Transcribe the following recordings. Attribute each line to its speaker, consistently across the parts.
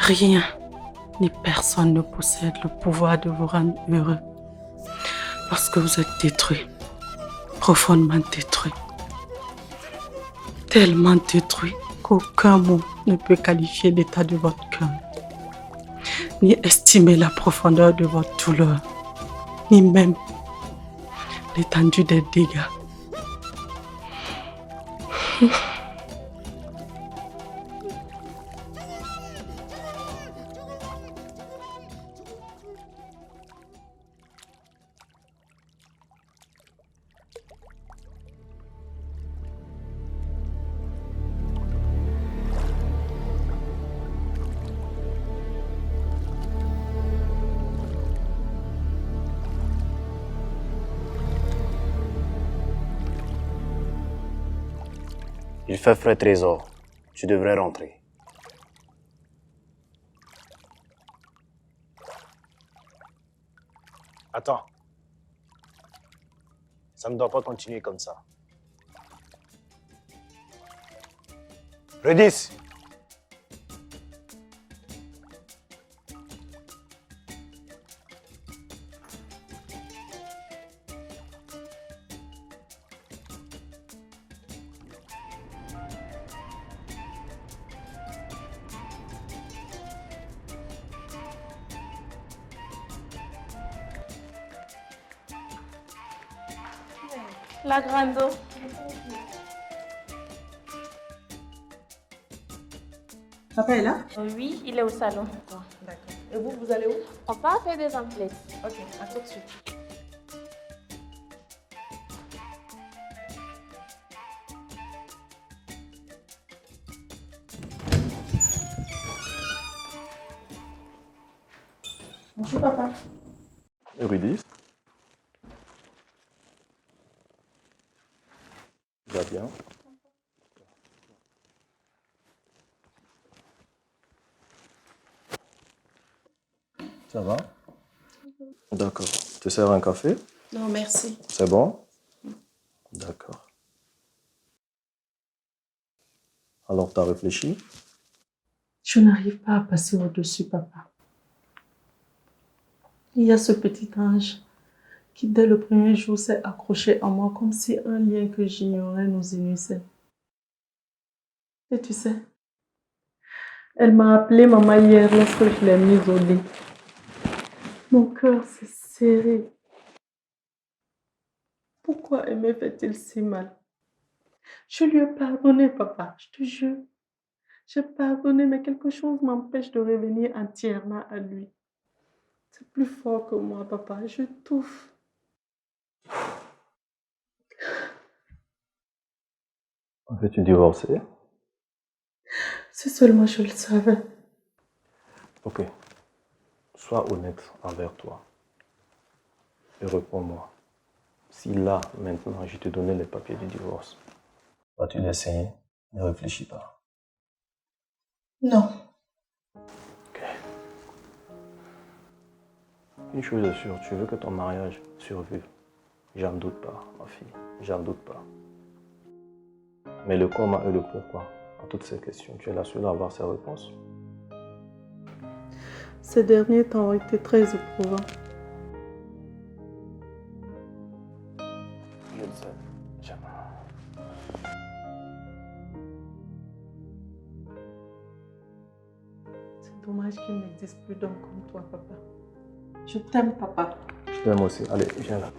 Speaker 1: Rien ni personne ne possède le pouvoir de vous rendre heureux. Parce que vous êtes détruit, profondément détruit. Tellement détruit qu'aucun mot ne peut qualifier l'état de votre cœur, ni estimer la profondeur de votre douleur, ni même l'étendue des dégâts.
Speaker 2: Il fait frais, Trésor. Tu devrais rentrer. Attends. Ça ne doit pas continuer comme ça. Redis!
Speaker 3: La grande eau.
Speaker 4: Papa est là?
Speaker 3: Oui, il est au salon.
Speaker 4: D'accord. Et vous, vous allez où?
Speaker 3: On va faire des emplettes.
Speaker 4: Ok, à tout de suite. Bonjour papa.
Speaker 5: Eurydice. Va bien. Ça va? D'accord. Tu sers un café?
Speaker 1: Non, merci.
Speaker 5: C'est bon? D'accord. Alors, tu as réfléchi?
Speaker 1: Je n'arrive pas à passer au-dessus, papa. Il y a ce petit ange qui, dès le premier jour, s'est accroché à moi comme si un lien que j'ignorais nous unissait. Et tu sais, elle m'a appelé maman hier lorsque je l'ai mise au lit. Mon cœur s'est serré. Pourquoi Aimé fait-il si mal? Je lui ai pardonné, papa, je te jure. J'ai pardonné, mais quelque chose m'empêche de revenir entièrement à lui. C'est plus fort que moi, papa. Je touffe.
Speaker 5: Veux-tu divorcer?
Speaker 1: Si seulement je le savais.
Speaker 5: Ok. Sois honnête envers toi. Et réponds-moi. Si là, maintenant, je te donnais les papiers du divorce, vas-tu l'essayer? Ne réfléchis pas.
Speaker 1: Non.
Speaker 5: Ok. Une chose est sûre, tu veux que ton mariage survive. J'en doute pas, ma fille. J'en doute pas. Mais le comment et le pourquoi à toutes ces questions, tu es la seule à avoir ces réponses.
Speaker 1: Ces derniers temps ont été très éprouvants.
Speaker 5: Je le sais. J'aime.
Speaker 1: C'est dommage qu'il n'existe plus d'homme comme toi, papa. Je t'aime, papa.
Speaker 5: Je t'aime aussi. Allez, viens là.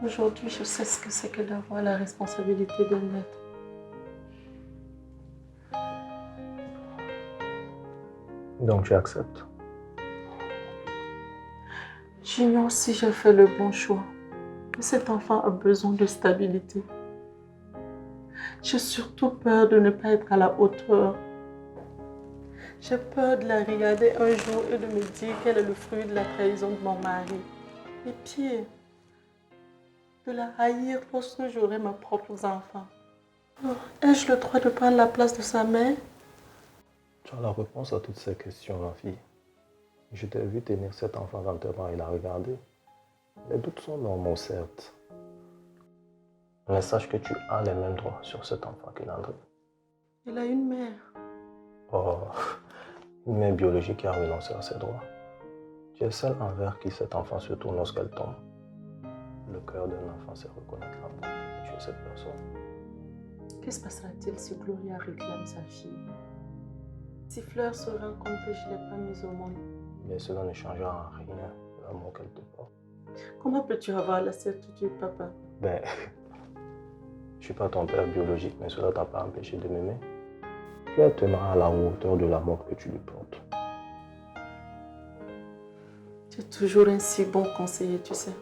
Speaker 1: Aujourd'hui, je sais ce que c'est que d'avoir la responsabilité d'un être.
Speaker 5: Donc tu acceptes.
Speaker 1: J'ignore si j'ai fait le bon choix. Mais cet enfant a besoin de stabilité. J'ai surtout peur de ne pas être à la hauteur. J'ai peur de la regarder un jour et de me dire qu'elle est le fruit de la trahison de mon mari. Et pire, de la haïr lorsque j'aurai mes propres enfants. Oh, ai-je le droit de prendre la place de sa mère?
Speaker 5: Tu as la réponse à toutes ces questions, ma fille. Je t'ai vu tenir cet enfant dans tes bras et la regarder. Les doutes sont normaux, certes. Mais sache que tu as les mêmes droits sur cet enfant que Landry.
Speaker 1: Elle a une mère.
Speaker 5: Oh, une mère biologique qui a renoncé à ses droits. Tu es celle envers qui cet enfant se tourne lorsqu'elle tombe. Le cœur d'un enfant, c'est reconnaître la bonté que tu es cette personne.
Speaker 1: Que se passera-t-il si Gloria réclame sa fille? Si Fleur se rend compte que je ne l'ai pas mise au monde,
Speaker 5: Mais cela ne changera en rien de l'amour qu'elle te porte.
Speaker 1: comment peux-tu avoir la certitude, papa?
Speaker 5: Ben, je suis pas ton père biologique, mais cela t'a pas empêché de m'aimer. Puis elle t'aimera à la hauteur de l'amour que tu lui portes.
Speaker 1: Tu es toujours un si bon conseiller, tu sais.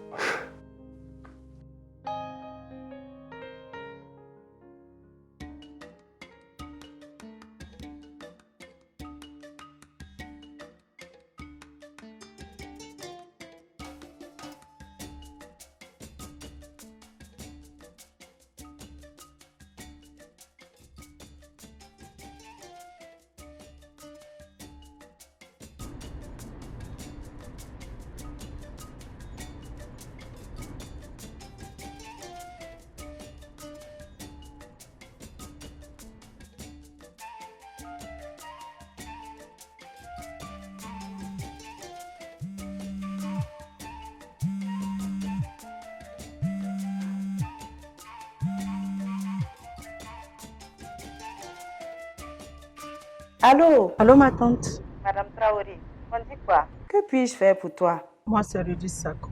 Speaker 6: Allô,
Speaker 4: Allô, ma tante.
Speaker 6: Madame Traoré, on dit quoi? Que puis-je faire pour toi?
Speaker 4: Moi, c'est Rudy Sako.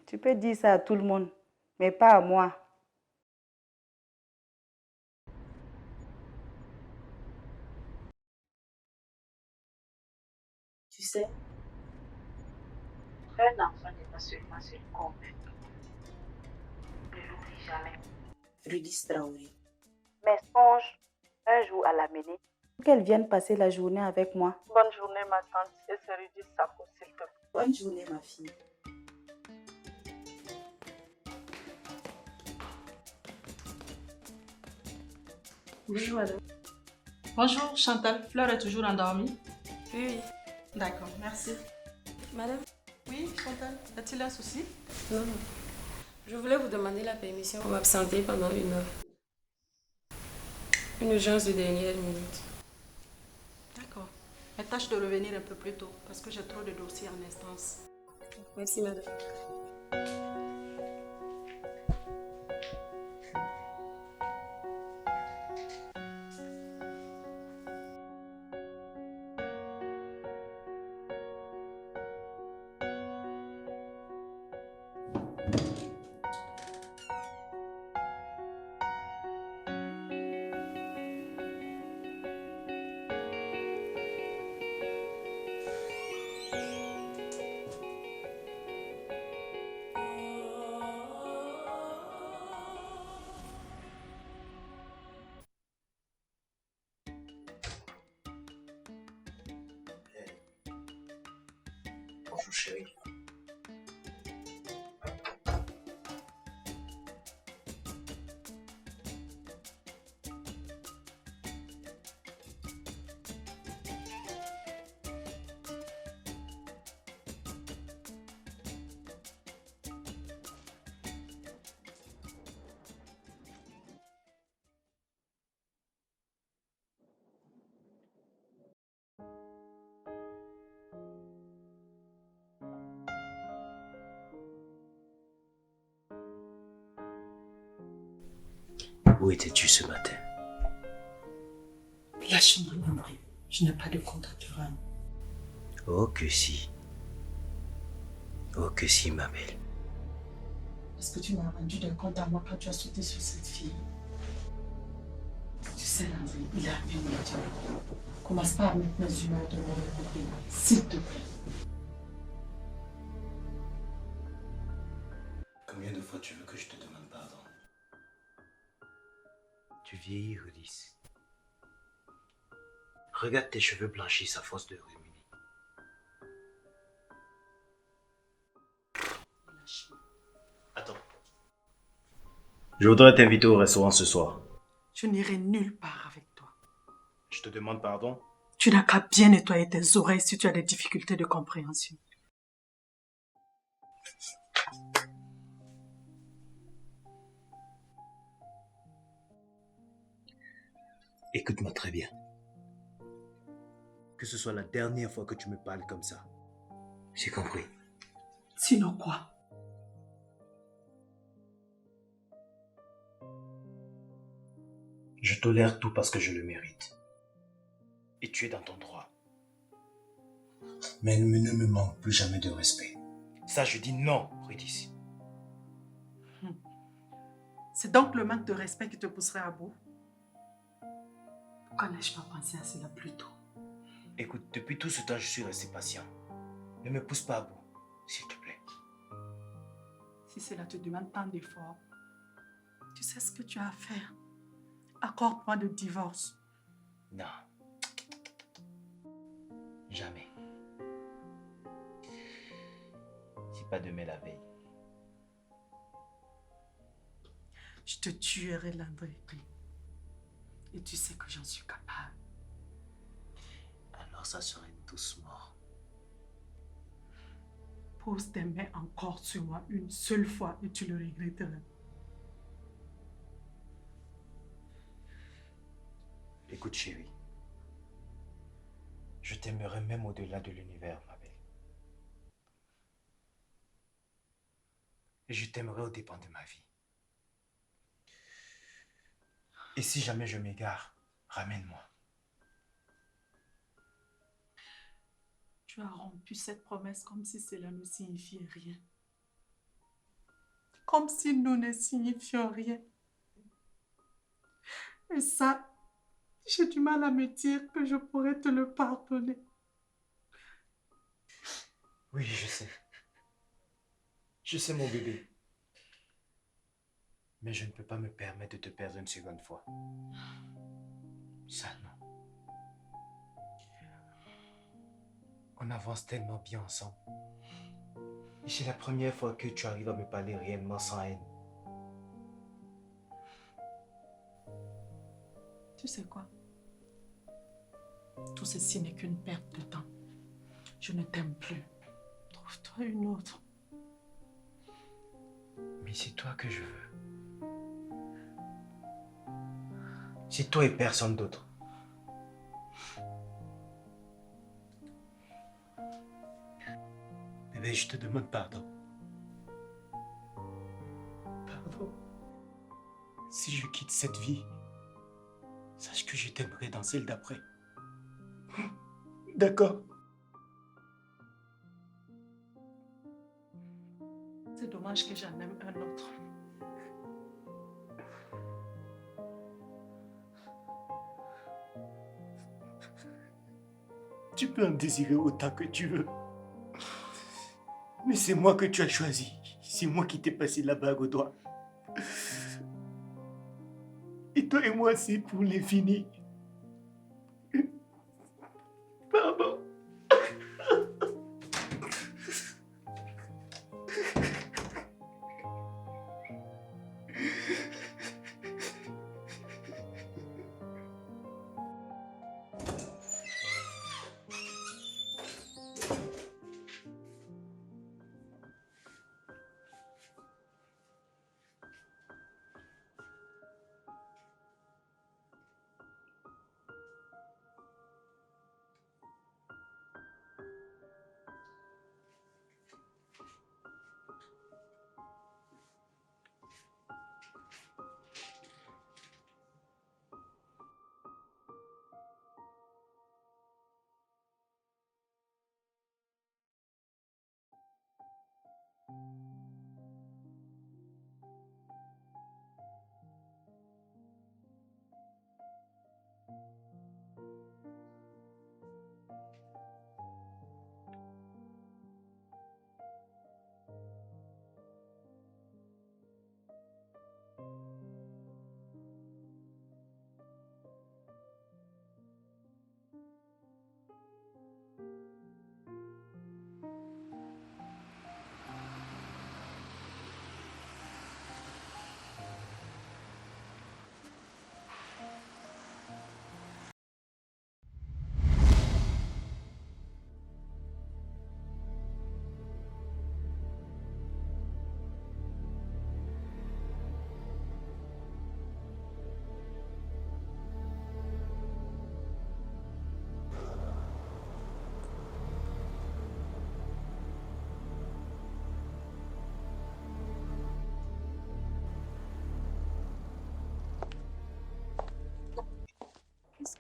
Speaker 6: Tu peux dire ça à tout le monde, mais pas à moi.
Speaker 7: Tu sais, un enfant n'est pas seulement celui qu'on veut. Ne l'oublie jamais. Rudy Traoré.
Speaker 6: Mais songe un jour à l'amener, qu'elle vienne passer la journée avec moi.
Speaker 1: Bonne journée, ma tante. Et c'est Rudy Sako, s'il te plaît.
Speaker 7: Bonne journée, ma fille.
Speaker 4: Bonjour, madame. Bonjour, Chantal. Fleur est toujours endormie?
Speaker 8: Oui.
Speaker 4: D'accord, merci.
Speaker 8: Madame?
Speaker 4: Oui, Chantal. Y a-t-il un souci?
Speaker 8: Non, non. Je voulais vous demander la permission pour m'absenter pendant 1 heure. Une urgence de dernière minute.
Speaker 4: D'accord. Mais tâche de revenir un peu plus tôt parce que j'ai trop de dossiers en instance.
Speaker 8: Merci, madame.
Speaker 2: Bonjour chérie. Où étais-tu ce matin?
Speaker 4: La chambre Landry. Je n'ai pas de compte à te rendre.
Speaker 2: Oh que si. Oh que si, ma belle.
Speaker 4: Est-ce que tu m'as rendu des comptes à moi quand tu as sauté sur cette fille? Tu sais, Landry, il a bien médiocre. Commence pas à mettre mes humeurs de mauvais côté, s'il te plaît.
Speaker 2: Combien de fois tu veux que je te demande pardon? Tu vieillis, Rudis. Regarde tes cheveux blanchissent à force de ruminer. Attends. Je voudrais t'inviter au restaurant ce soir.
Speaker 4: Je n'irai nulle part avec toi.
Speaker 2: Je te demande pardon?
Speaker 4: Tu n'as qu'à bien nettoyer tes oreilles si tu as des difficultés de compréhension.
Speaker 2: Écoute-moi très bien. Que ce soit la dernière fois que tu me parles comme ça. J'ai compris.
Speaker 4: Sinon quoi?
Speaker 2: Je tolère tout parce que je le mérite. Et tu es dans ton droit. Mais ne me manque plus jamais de respect. Ça, je dis non, Rudis.
Speaker 4: C'est donc le manque de respect qui te pousserait à bout? Pourquoi n'ai-je pas pensé à cela plus tôt?
Speaker 2: Écoute, depuis tout ce temps, je suis resté patient. Ne me pousse pas à bout, s'il te plaît.
Speaker 4: Si cela te demande tant d'efforts, tu sais ce que tu as à faire. Accorde-moi le divorce.
Speaker 2: Non. Jamais. Si pas demain la veille.
Speaker 4: Je te tuerai, Landry. Et tu sais que j'en suis capable.
Speaker 2: Alors ça serait tous morts.
Speaker 4: Pose tes mains encore sur moi une seule fois et tu le regretteras.
Speaker 2: Écoute, chérie. Je t'aimerais même au-delà de l'univers, ma belle. Et je t'aimerais aux dépens de ma vie. Et si jamais je m'égare, ramène-moi.
Speaker 4: Tu as rompu cette promesse comme si cela ne signifiait rien. Comme si nous ne signifions rien. Et ça, j'ai du mal à me dire que je pourrais te le pardonner.
Speaker 2: Oui, je sais. Je sais, mon bébé. Mais je ne peux pas me permettre de te perdre une seconde fois. Ça, non. On avance tellement bien ensemble. Et c'est la première fois que tu arrives à me parler réellement sans haine.
Speaker 4: Tu sais quoi? Tout ceci n'est qu'une perte de temps. Je ne t'aime plus. Trouve-toi une autre.
Speaker 2: Mais c'est toi que je veux. C'est toi et personne d'autre. Bébé, je te demande pardon. Pardon. Si je quitte cette vie, sache que je t'aimerai dans celle d'après. D'accord?
Speaker 4: C'est dommage que j'en aime un autre.
Speaker 2: Tu peux en désirer autant que tu veux. Mais c'est moi que tu as choisi. C'est moi qui t'ai passé la bague au doigt. Et toi et moi, c'est pour l'infini. Pardon.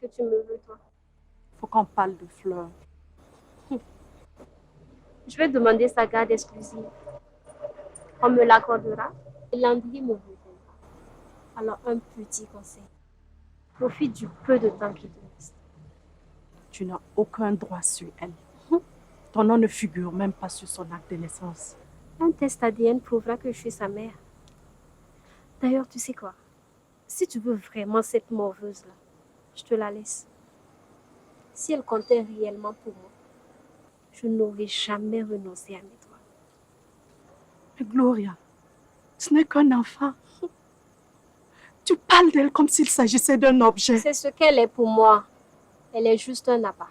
Speaker 9: que tu me veux, toi?
Speaker 4: Faut qu'on parle de fleurs.
Speaker 9: Je vais demander sa garde exclusive. On me l'accordera et Landry me reviendra. Alors, un petit conseil. Profite du peu de temps qui te reste.
Speaker 4: Tu n'as aucun droit sur elle. Ton nom ne figure même pas sur son acte de naissance.
Speaker 9: Un test ADN prouvera que je suis sa mère. D'ailleurs, tu sais quoi? Si tu veux vraiment cette morveuse-là, je te la laisse. Si elle comptait réellement pour moi, je n'aurais jamais renoncé à mes droits.
Speaker 4: Mais Gloria, ce n'est qu'un enfant. Tu parles d'elle comme s'il s'agissait d'un objet.
Speaker 9: C'est ce qu'elle est pour moi. Elle est juste un appât.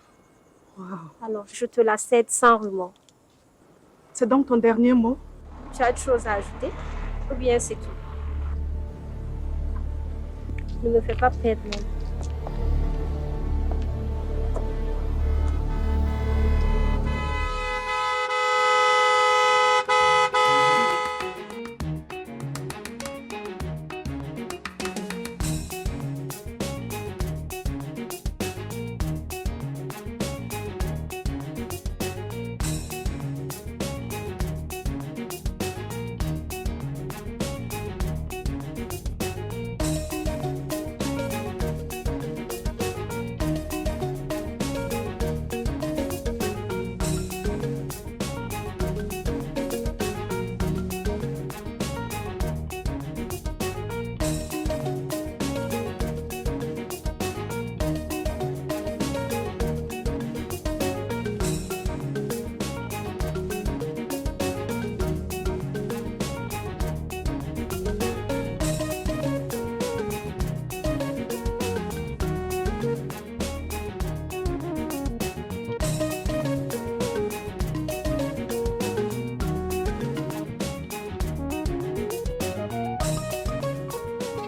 Speaker 4: Wow.
Speaker 9: Alors, je te la cède sans remords.
Speaker 4: C'est donc ton dernier mot?
Speaker 9: Tu as autre chose à ajouter? Ou bien c'est tout? Ne me fais pas perdre mon temps.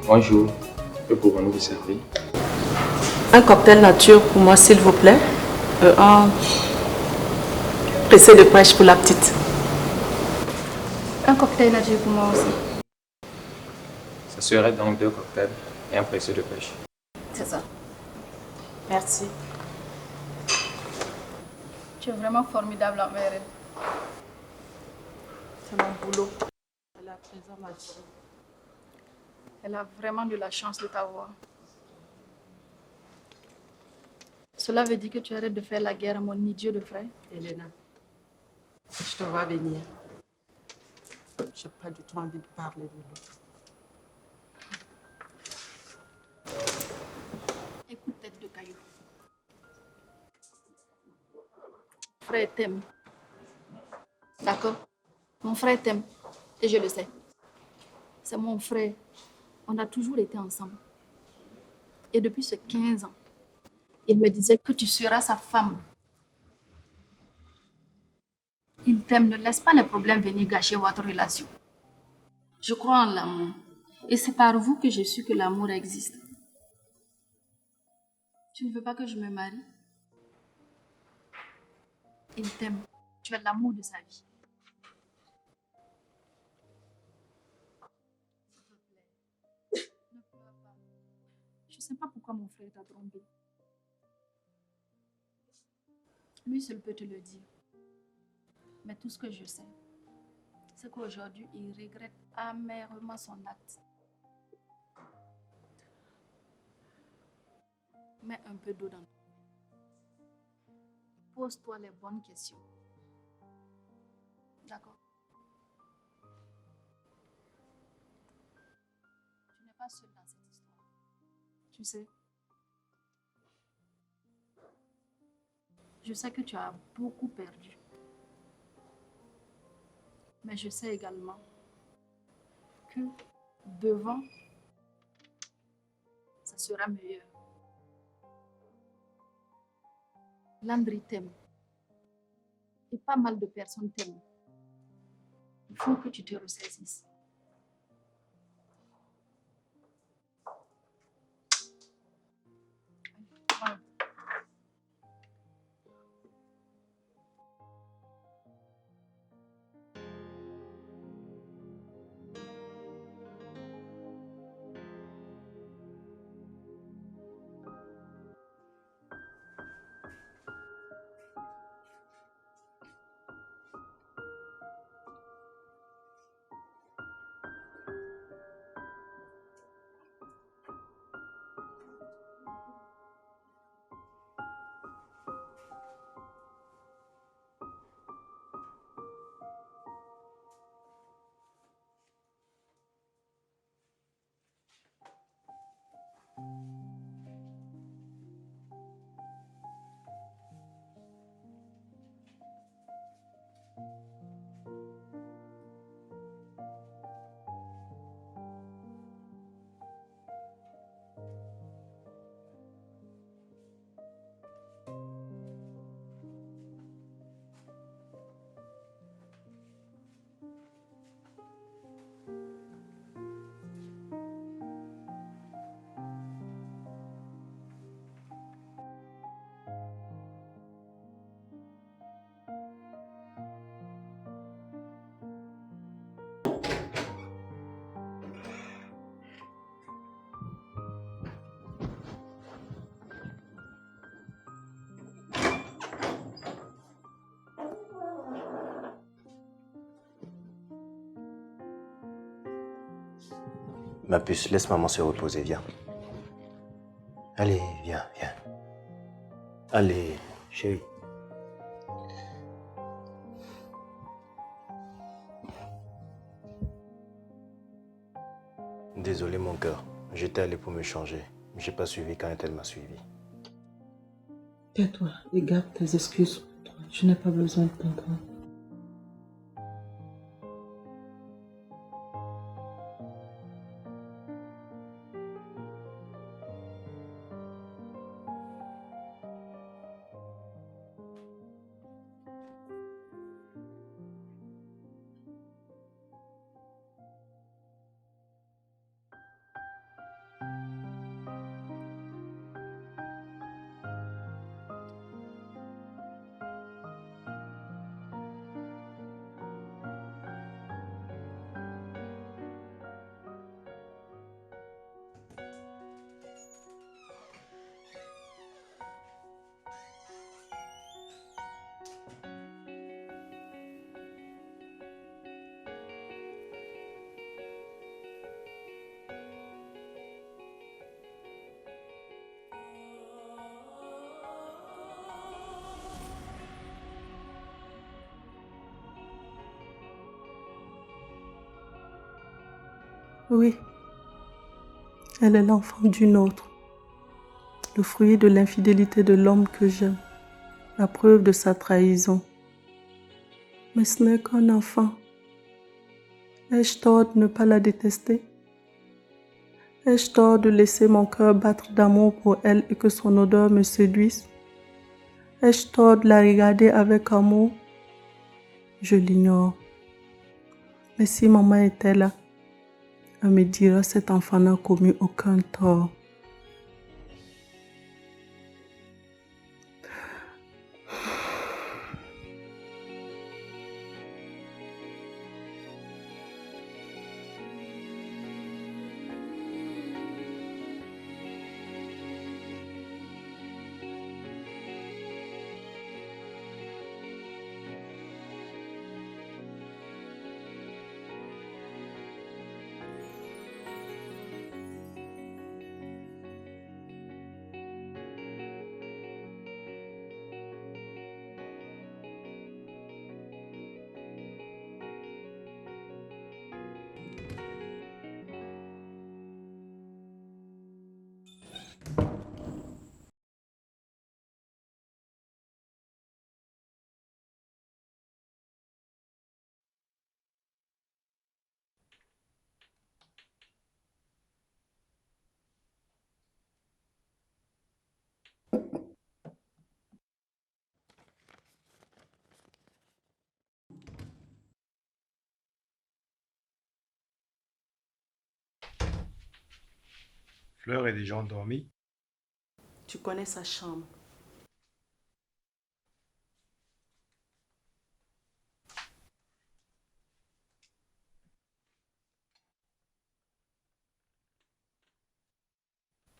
Speaker 5: Bonjour, que pouvons-nous vous servir?
Speaker 1: Un cocktail nature pour moi, s'il vous plaît. Un pressé de pêche pour la petite.
Speaker 10: Un cocktail nature pour moi aussi.
Speaker 11: Ça serait donc 2 cocktails et un pressé de pêche.
Speaker 10: C'est ça.
Speaker 1: Merci.
Speaker 10: Tu es vraiment formidable envers elle.
Speaker 1: C'est mon boulot. Elle a 13 ans, ma fille.
Speaker 10: Elle a vraiment de la chance de t'avoir. Cela veut dire que tu arrêtes de faire la guerre à mon idiot de frère.
Speaker 1: Elena, je te vois venir. Je n'ai pas du tout envie de parler de l'autre.
Speaker 10: Écoute, tête de caillou. Mon frère t'aime. D'accord? Mon frère t'aime. Et je le sais. C'est mon frère. On a toujours été ensemble. Et depuis ces 15 ans, il me disait que tu seras sa femme. Il t'aime, ne laisse pas les problèmes venir gâcher votre relation. Je crois en l'amour. Et c'est par vous que j'ai su que l'amour existe. Tu ne veux pas que je me marie? Il t'aime. Tu es l'amour de sa vie. Ne pleure pas. Je ne sais pas pourquoi mon frère t'a trompé. Lui seul peut te le dire. Mais tout ce que je sais, c'est qu'aujourd'hui, il regrette amèrement son acte. Mets un peu d'eau dans ton bain. Pose-toi les bonnes questions. D'accord? Tu n'es pas seul dans cette histoire. Tu sais, je sais que tu as beaucoup perdu. Mais je sais également que devant, ça sera meilleur. Landry t'aime. Et pas mal de personnes t'aiment. Il faut que tu te ressaisisses. Voilà.
Speaker 2: Ma puce, laisse maman se reposer, viens. Allez, viens, viens. Allez, chérie. Désolé mon cœur, j'étais allé pour me changer. J'ai pas suivi quand elle m'a suivi.
Speaker 1: Tais-toi et garde tes excuses pour toi. Je n'ai pas besoin de t'entendre. Oui, elle est l'enfant d'une autre, le fruit de l'infidélité de l'homme que j'aime, la preuve de sa trahison. Mais ce n'est qu'un enfant. Ai-je tort de ne pas la détester? Ai-je tort de laisser mon cœur battre d'amour pour elle et que son odeur me séduise? Ai-je tort de la regarder avec amour? Je l'ignore. Mais si maman était là, elle me dira cet enfant n'a commis aucun tort.
Speaker 2: Fleur est déjà endormie.
Speaker 1: Tu connais sa chambre.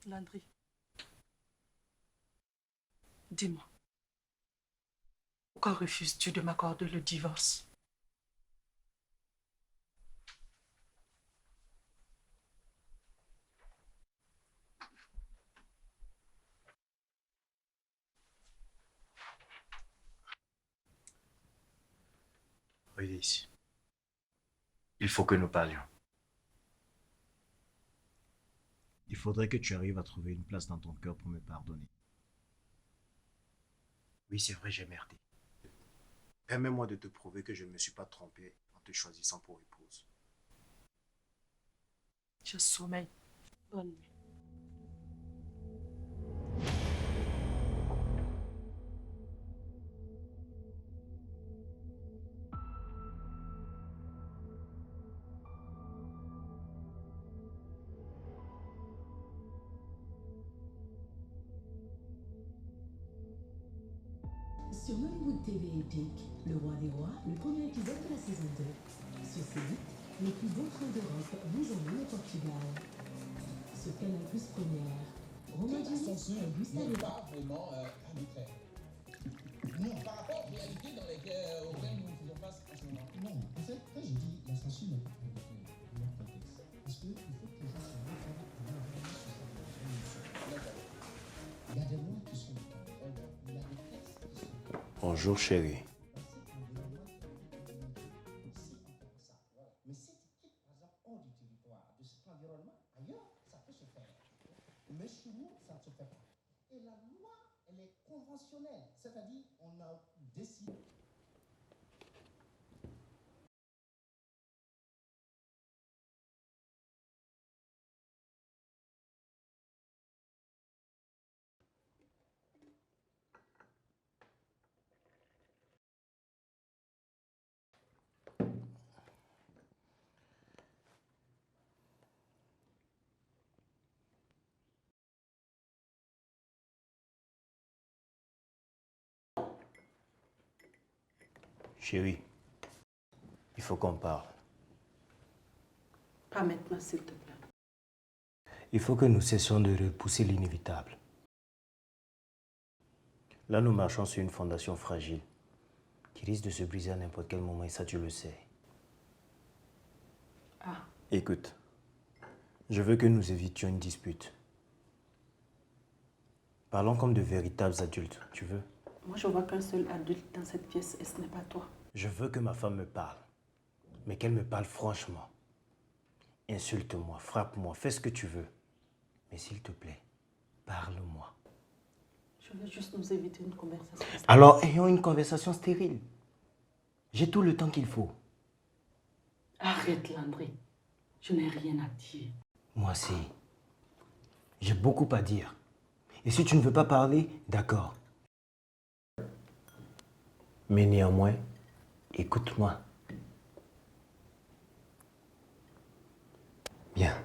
Speaker 4: Landry, dis-moi, pourquoi refuses-tu de m'accorder le divorce?
Speaker 2: Eurydice, il faut que nous parlions. Il faudrait que tu arrives à trouver une place dans ton cœur pour me pardonner. Oui, c'est vrai, j'ai merdé. Permets-moi de te prouver que je ne me suis pas trompé en te choisissant pour épouse.
Speaker 4: Je sommeille. Bonne nuit.
Speaker 12: Sur Nollywood TV Epic, Le Roi des Rois, le premier épisode de la saison 2. Sur C8, les plus beaux shows d'Europe vous emmènent au Portugal. Sur Canal Plus Première, Romain Duris et Gustave
Speaker 13: n'est pas vraiment arbitraire. Non, par rapport aux réalités auxquelles nous faisons face en ce moment. Non, en fait, quand je dis la censure n'est pas arbitraire, dans leur contexte, parce qu'il faut que les gens soient d'accord il y a des lois qui sont il y a des textes qui sont.
Speaker 5: Bonjour chérie.
Speaker 13: Mais si tu quittes par exemple hors du territoire, de cet environnement, ailleurs, ça peut se faire. Mais chez nous, ça ne se fait pas. Et la loi, elle est conventionnelle, c'est-à-dire on a décidé.
Speaker 5: Chérie, il faut qu'on parle.
Speaker 4: Pas maintenant, s'il te plaît.
Speaker 5: Il faut que nous cessions de repousser l'inévitable. Là, nous marchons sur une fondation fragile qui risque de se briser à n'importe quel moment et ça, tu le sais.
Speaker 4: Ah.
Speaker 5: Écoute, je veux que nous évitions une dispute. Parlons comme de véritables adultes, tu veux?
Speaker 4: Moi, je vois qu'un seul adulte dans cette pièce et ce n'est pas toi.
Speaker 5: Je veux que ma femme me parle, mais qu'elle me parle franchement. Insulte-moi, frappe-moi, fais ce que tu veux. Mais s'il te plaît, parle-moi.
Speaker 4: Je veux juste nous éviter une conversation.
Speaker 5: Alors, ayons une conversation stérile. J'ai tout le temps qu'il faut.
Speaker 4: Arrête, Landry. Je n'ai rien à dire.
Speaker 5: Moi aussi. J'ai beaucoup à dire. Et si tu ne veux pas parler, d'accord. Mais néanmoins, écoute-moi. Bien.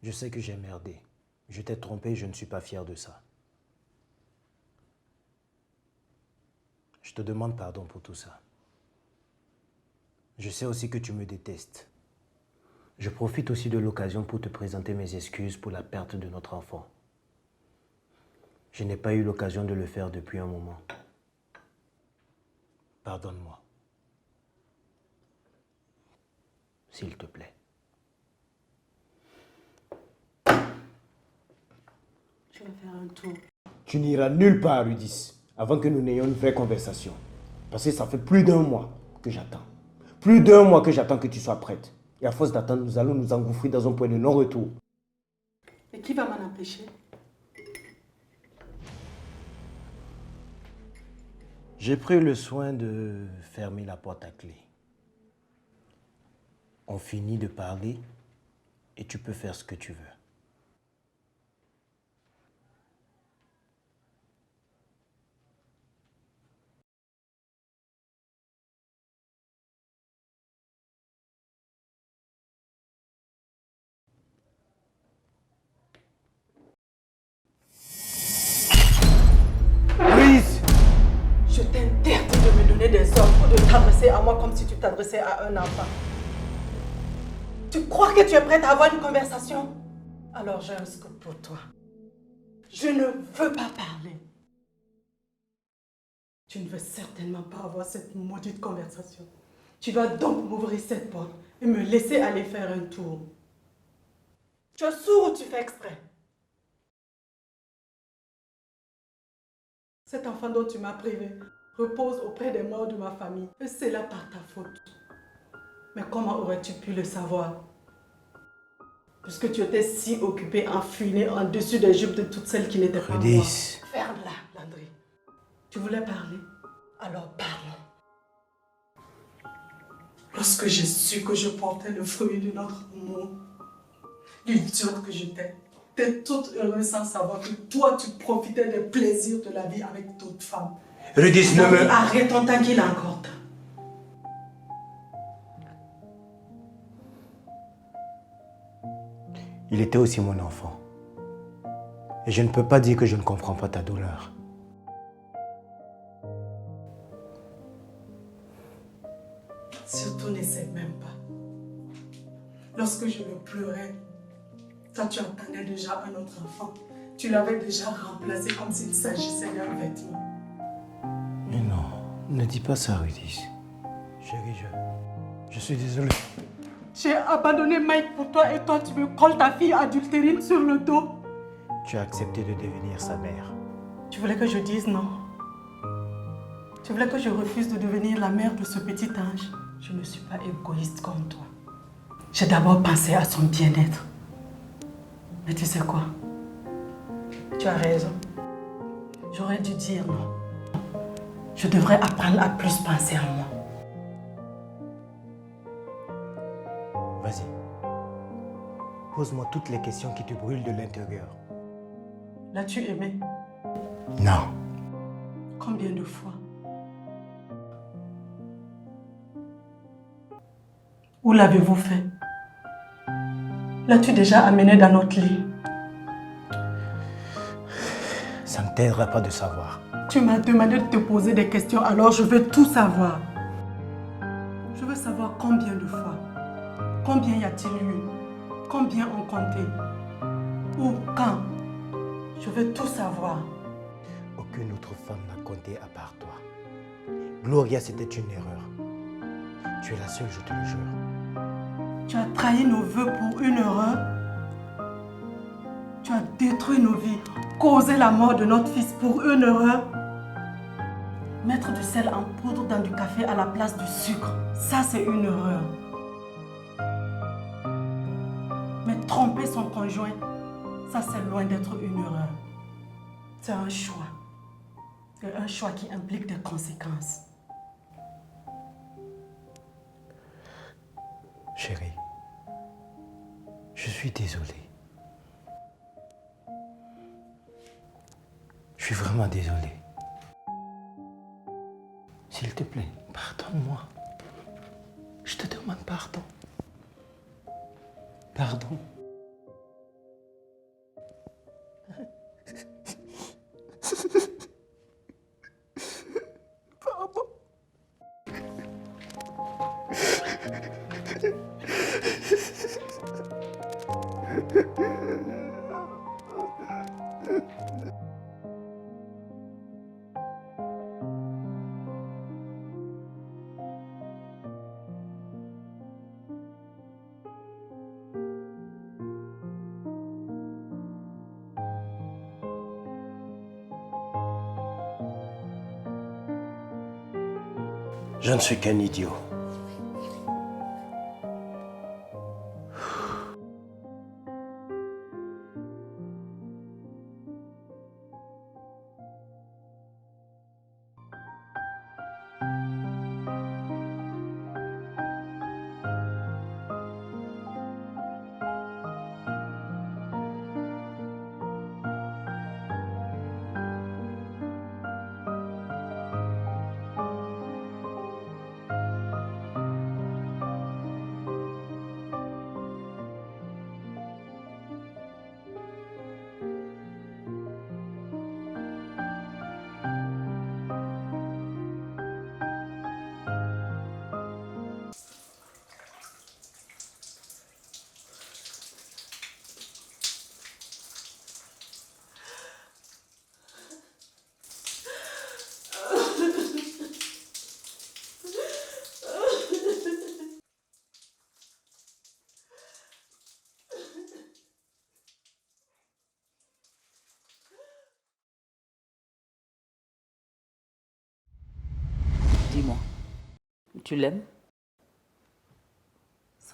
Speaker 5: Je sais que j'ai merdé. Je t'ai trompé et je ne suis pas fier de ça. Je te demande pardon pour tout ça. Je sais aussi que tu me détestes. Je profite aussi de l'occasion pour te présenter mes excuses pour la perte de notre enfant. Je n'ai pas eu l'occasion de le faire depuis un moment. Pardonne-moi. S'il te plaît.
Speaker 4: Je vais faire un tour.
Speaker 5: Tu n'iras nulle part, Eudice, avant que nous n'ayons une vraie conversation. Parce que ça fait plus d'un mois que j'attends. Plus d'un mois que j'attends que tu sois prête. Et à force d'attendre, nous allons nous engouffrer dans un point de non-retour.
Speaker 4: Et qui va m'en empêcher?
Speaker 5: J'ai pris le soin de fermer la porte à clé. On finit de parler et tu peux faire ce que tu veux.
Speaker 4: Louise! Je t'interdis de me donner des ordres ou de t'adresser à moi comme si tu t'adressais à un enfant. Tu crois que tu es prête à avoir une conversation? Alors j'ai un scoop pour toi. Je ne veux pas parler. Tu ne veux certainement pas avoir cette maudite conversation. Tu vas donc m'ouvrir cette porte et me laisser aller faire un tour. Tu es sourd ou tu fais exprès? Cet enfant dont tu m'as privé repose auprès des morts de ma famille et c'est là par ta faute. Mais comment aurais-tu pu le savoir? Puisque tu étais si occupée à fouiner en dessus des jupes de toutes celles qui n'étaient pas moi.
Speaker 2: Rudis.
Speaker 4: Ferme-la, Landry. Tu voulais parler? Alors parle. Lorsque j'ai su que je portais le fruit de notre amour, l'idiote que j'étais, t'es toute heureuse sans savoir que toi, tu profitais des plaisirs de la vie avec d'autres femmes.
Speaker 2: Rudis, ne me...
Speaker 4: Arrête ton temps qu'il a encore temps.
Speaker 2: Il était aussi mon enfant. Et je ne peux pas dire que je ne comprends pas ta douleur.
Speaker 4: Surtout n'essaie même pas. Lorsque je le pleurais, toi tu attendais déjà un autre enfant. Tu l'avais déjà remplacé comme s'il s'agissait d'un vêtement.
Speaker 2: Mais non, ne dis pas ça, Rudis. Chérie, je suis désolé.
Speaker 4: J'ai abandonné Mike pour toi et toi tu me colles ta fille adultérine sur le dos.
Speaker 2: Tu as accepté de devenir sa mère.
Speaker 4: Tu voulais que je dise non. Tu voulais que je refuse de devenir la mère de ce petit ange. Je ne suis pas égoïste comme toi. J'ai d'abord pensé à son bien-être. Mais tu sais quoi? Tu as raison. J'aurais dû dire non. Je devrais apprendre à plus penser à moi.
Speaker 2: Vas-y. Pose-moi toutes les questions qui te brûlent de l'intérieur.
Speaker 4: L'as-tu aimé?
Speaker 2: Non.
Speaker 4: Combien de fois? Où l'avez-vous fait? L'as-tu déjà amené dans notre lit?
Speaker 2: Ça ne t'aidera pas de savoir.
Speaker 4: Tu m'as demandé de te poser des questions, alors je veux tout savoir. Je veux savoir combien de fois. Combien y a-t-il eu? Combien ont compté? Où? Quand? Je veux tout savoir.
Speaker 2: Aucune autre femme n'a compté à part toi. Gloria, c'était une erreur. Tu es la seule, je te le jure.
Speaker 4: Tu as trahi nos vœux pour une erreur. Tu as détruit nos vies, causé la mort de notre fils pour une erreur. Mettre du sel en poudre dans du café à la place du sucre, ça c'est une erreur. Mais tromper son conjoint, ça c'est loin d'être une erreur. C'est un choix. Et un choix qui implique des conséquences.
Speaker 2: Chérie, je suis désolé. Je suis vraiment désolé. S'il te plaît, pardonne-moi. Je te demande pardon. Pardon. Pardon. Je ne suis qu'un idiot.
Speaker 14: Dis-moi, tu l'aimes?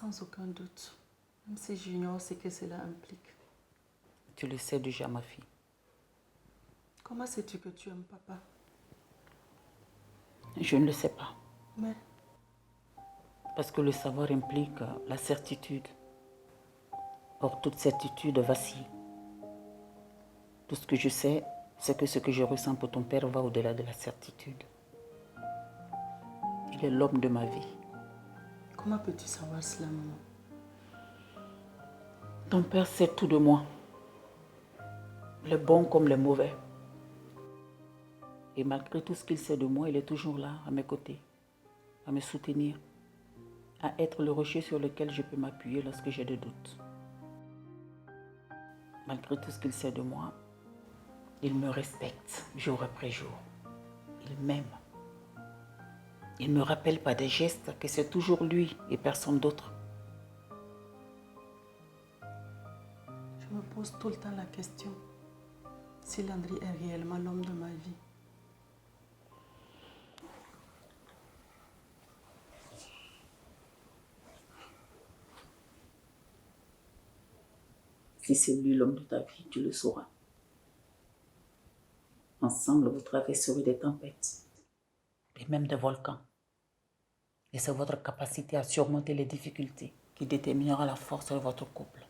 Speaker 1: Sans aucun doute. Même si j'ignore ce que cela implique.
Speaker 14: Tu le sais déjà, ma fille.
Speaker 1: Comment sais-tu que tu aimes papa?
Speaker 14: Je ne le sais pas.
Speaker 1: Mais
Speaker 14: Parce que le savoir implique la certitude. Or, toute certitude vacille. Tout ce que je sais, c'est que ce que je ressens pour ton père va au-delà de la certitude. Il est l'homme de ma vie.
Speaker 1: comment peux-tu savoir cela, maman?
Speaker 14: Ton père sait tout de moi. Les bons comme les mauvais. Et malgré tout ce qu'il sait de moi, il est toujours là, à mes côtés, à me soutenir, à être le rocher sur lequel je peux m'appuyer lorsque j'ai des doutes. Malgré tout ce qu'il sait de moi, il me respecte jour après jour. Il m'aime. Il me rappelle par des gestes que c'est toujours lui et personne d'autre.
Speaker 1: Je me pose tout le temps la question si Landry est réellement l'homme de ma vie.
Speaker 14: Si c'est lui l'homme de ta vie, tu le sauras. Ensemble, vous traverserez des tempêtes et même des volcans. Et c'est votre capacité à surmonter les difficultés qui déterminera la force de votre couple.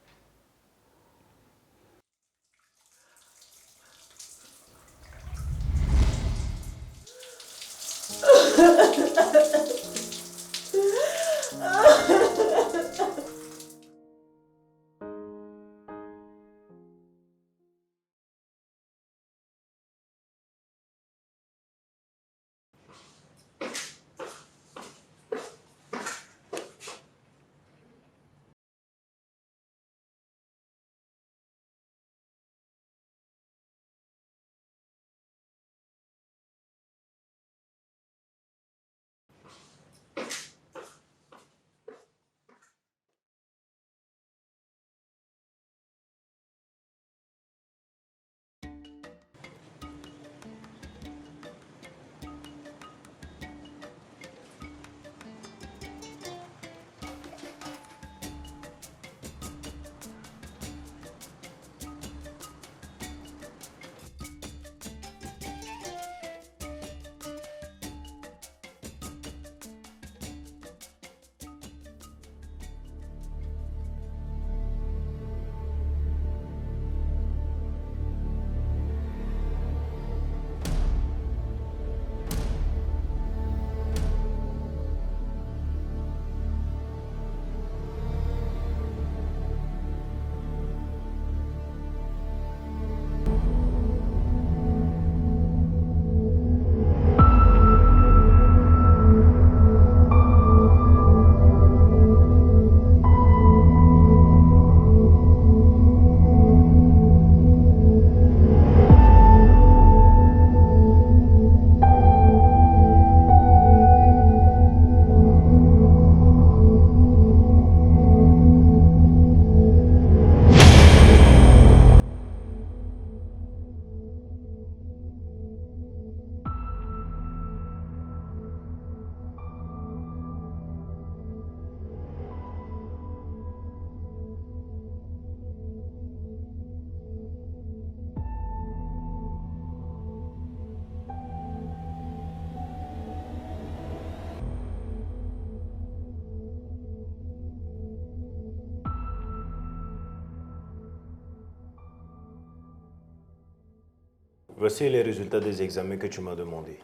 Speaker 5: Voici les résultats des examens que tu m'as demandé.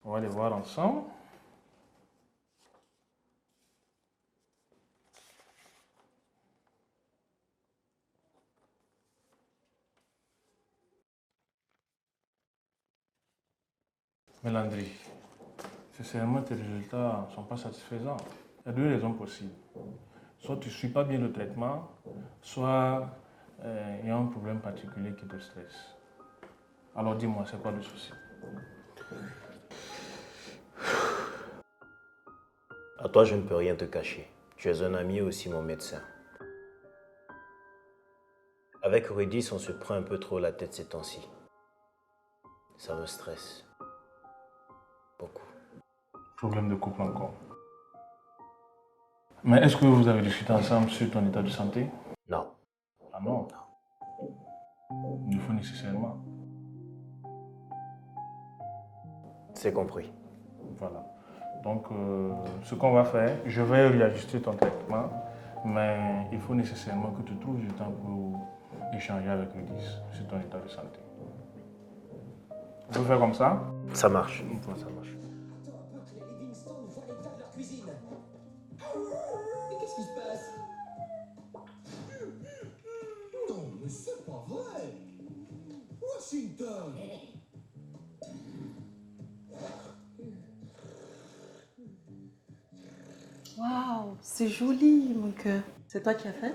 Speaker 15: On va les voir ensemble. Mais Landry, sincèrement, tes résultats ne sont pas satisfaisants. Il y a deux raisons possibles. Soit tu ne suis pas bien le traitement, soit il y a un problème particulier qui te stresse. Alors dis-moi, c'est quoi le souci?
Speaker 5: À toi, je ne peux rien te cacher. Tu es un ami et aussi mon médecin. Avec Rudis, on se prend un peu trop la tête ces temps-ci. Ça me stresse. Beaucoup.
Speaker 15: Problème de couple encore. Mais est-ce que vous avez discuté ensemble sur ton état de santé?
Speaker 5: Non.
Speaker 15: Ah non? Il faut nécessairement.
Speaker 5: C'est compris.
Speaker 15: Voilà. Donc, ce qu'on va faire, je vais réajuster ton traitement, mais il faut nécessairement que tu trouves du temps pour échanger avec Rudis sur ton état de santé. On peut faire comme ça?
Speaker 5: Ça marche.
Speaker 15: Ça marche.
Speaker 13: Qu'est-ce qui se passe? Non, mais c'est pas vrai. Washington.
Speaker 1: Waouh, c'est joli, mon cœur. C'est toi qui as fait?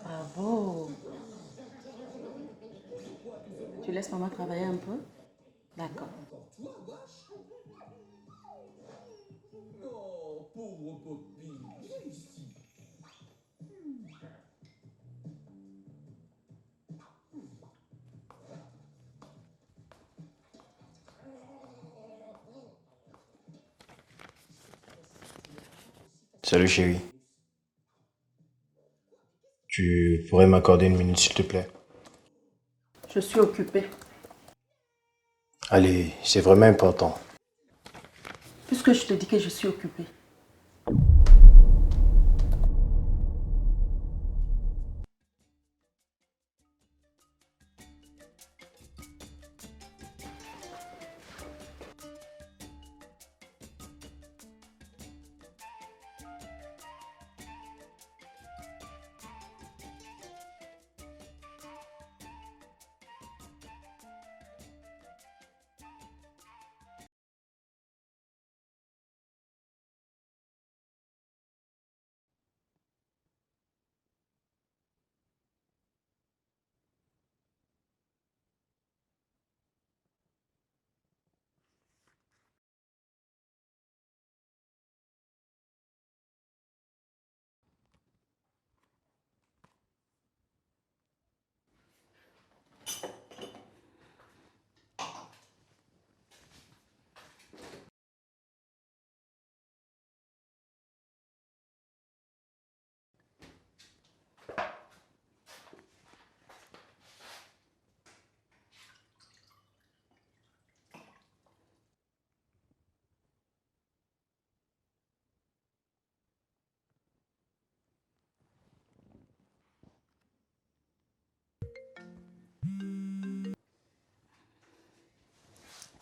Speaker 1: Bravo. Tu laisses maman travailler un peu? D'accord.
Speaker 13: Oh, pauvre Poppy. Viens ici.
Speaker 5: Salut chérie. Tu pourrais m'accorder une minute s'il te plaît?
Speaker 1: Je suis occupée.
Speaker 5: Allez, c'est vraiment important.
Speaker 1: Puisque je te dis que je suis occupée.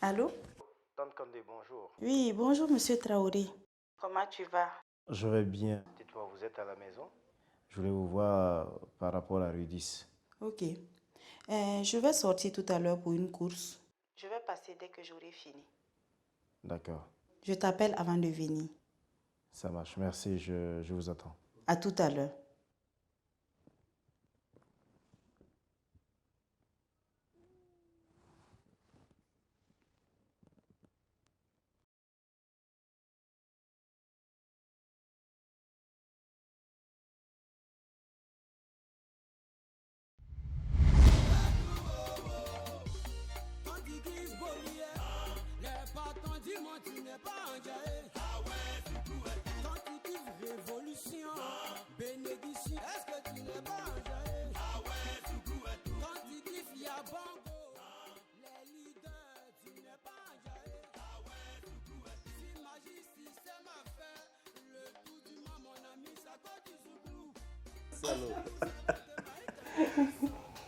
Speaker 6: Allô?
Speaker 5: Tante Kandé, bonjour.
Speaker 6: Oui, bonjour Monsieur Traoré. Comment tu vas?
Speaker 5: Je vais bien. Dites-moi, vous êtes à la maison? Je voulais vous voir par rapport à Rudis.
Speaker 6: Ok. Je vais sortir tout à l'heure pour une course. Je vais passer dès que j'aurai fini.
Speaker 5: D'accord.
Speaker 6: Je t'appelle avant de venir.
Speaker 5: Ça marche, merci, je vous attends.
Speaker 6: À tout à l'heure.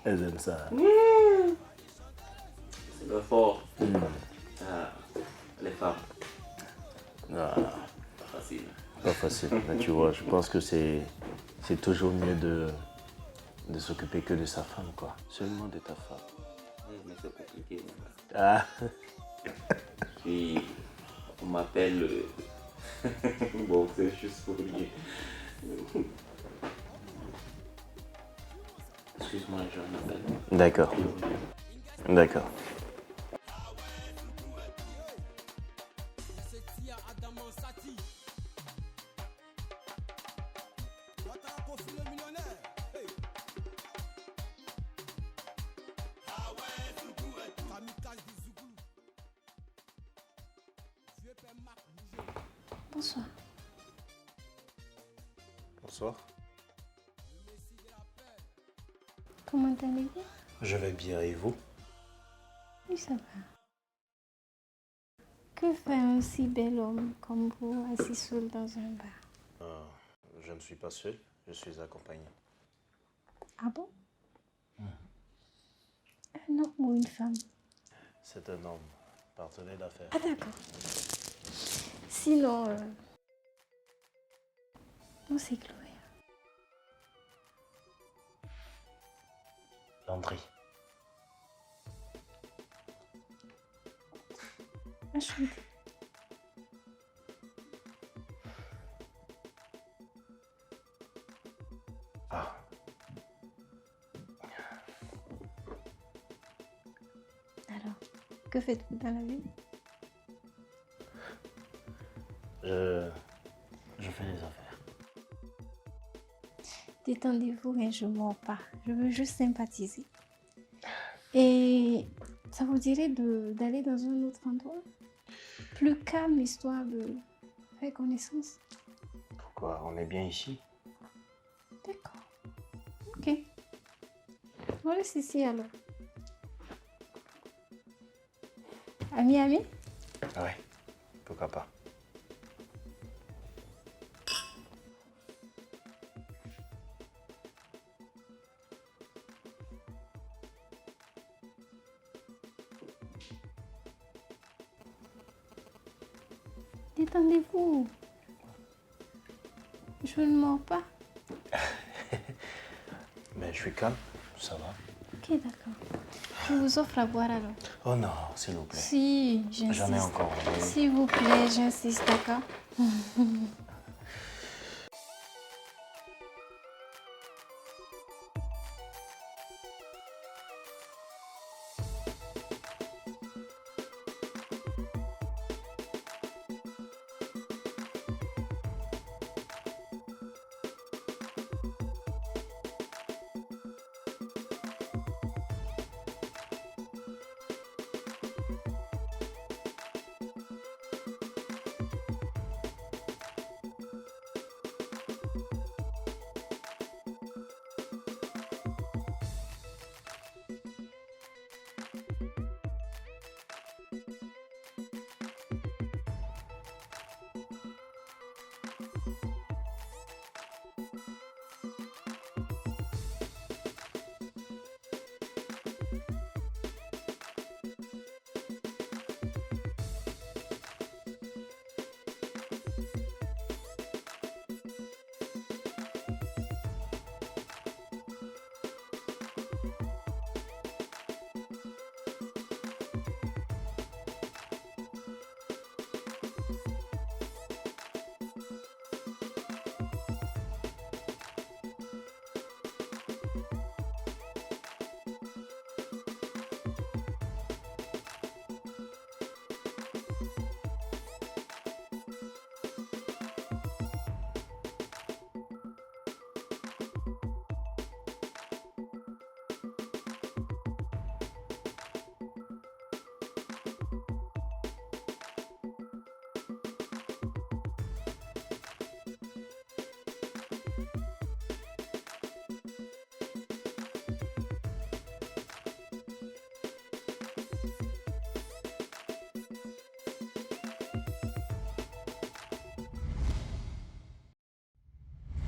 Speaker 5: Elles aiment ça.
Speaker 16: C'est le fort. Les femmes.
Speaker 5: Ah,
Speaker 16: Pas facile.
Speaker 5: pas facile. Mais tu vois, je pense que c'est toujours mieux de s'occuper que de sa femme, quoi. Seulement de ta femme.
Speaker 16: Oui, mais c'est compliqué.
Speaker 5: Ah.
Speaker 16: Puis, on m'appelle. Bon, c'est juste pour dire. Excuse-moi, j'ai un appel.
Speaker 5: D'accord. D'accord.
Speaker 9: Bonsoir.
Speaker 5: Bonsoir.
Speaker 9: Comment allez-vous?
Speaker 5: Je vais bien et vous?
Speaker 9: Oui, ça va. Que fait un si bel homme comme vous assis seul dans un bar?
Speaker 5: Je ne suis pas seul, je suis accompagné.
Speaker 9: Ah bon? Un homme ou une femme?
Speaker 5: C'est un homme, partenaire d'affaires.
Speaker 9: Ah d'accord. Sinon, moi c'est Chloé.
Speaker 5: Landry.
Speaker 9: Enchantée.
Speaker 5: Ah.
Speaker 9: Alors, que faites-vous dans la vie?
Speaker 5: Je fais des affaires.
Speaker 9: Détendez-vous et je ne mords pas. Je veux juste sympathiser. Et ça vous dirait d'aller dans un autre endroit? Plus calme, histoire de faire connaissance.
Speaker 5: Pourquoi? On est bien ici.
Speaker 9: D'accord. Ok. On reste ici alors. Ami, ami?
Speaker 5: Ouais, pourquoi pas.
Speaker 9: Détendez-vous. Je ne mords pas.
Speaker 5: Mais je suis calme, ça va.
Speaker 9: Ok, d'accord. Je vous offre à boire alors.
Speaker 5: Oh non, s'il vous plaît.
Speaker 9: Si, j'insiste.
Speaker 5: J'en ai encore. Oui.
Speaker 9: S'il vous plaît, j'insiste, d'accord?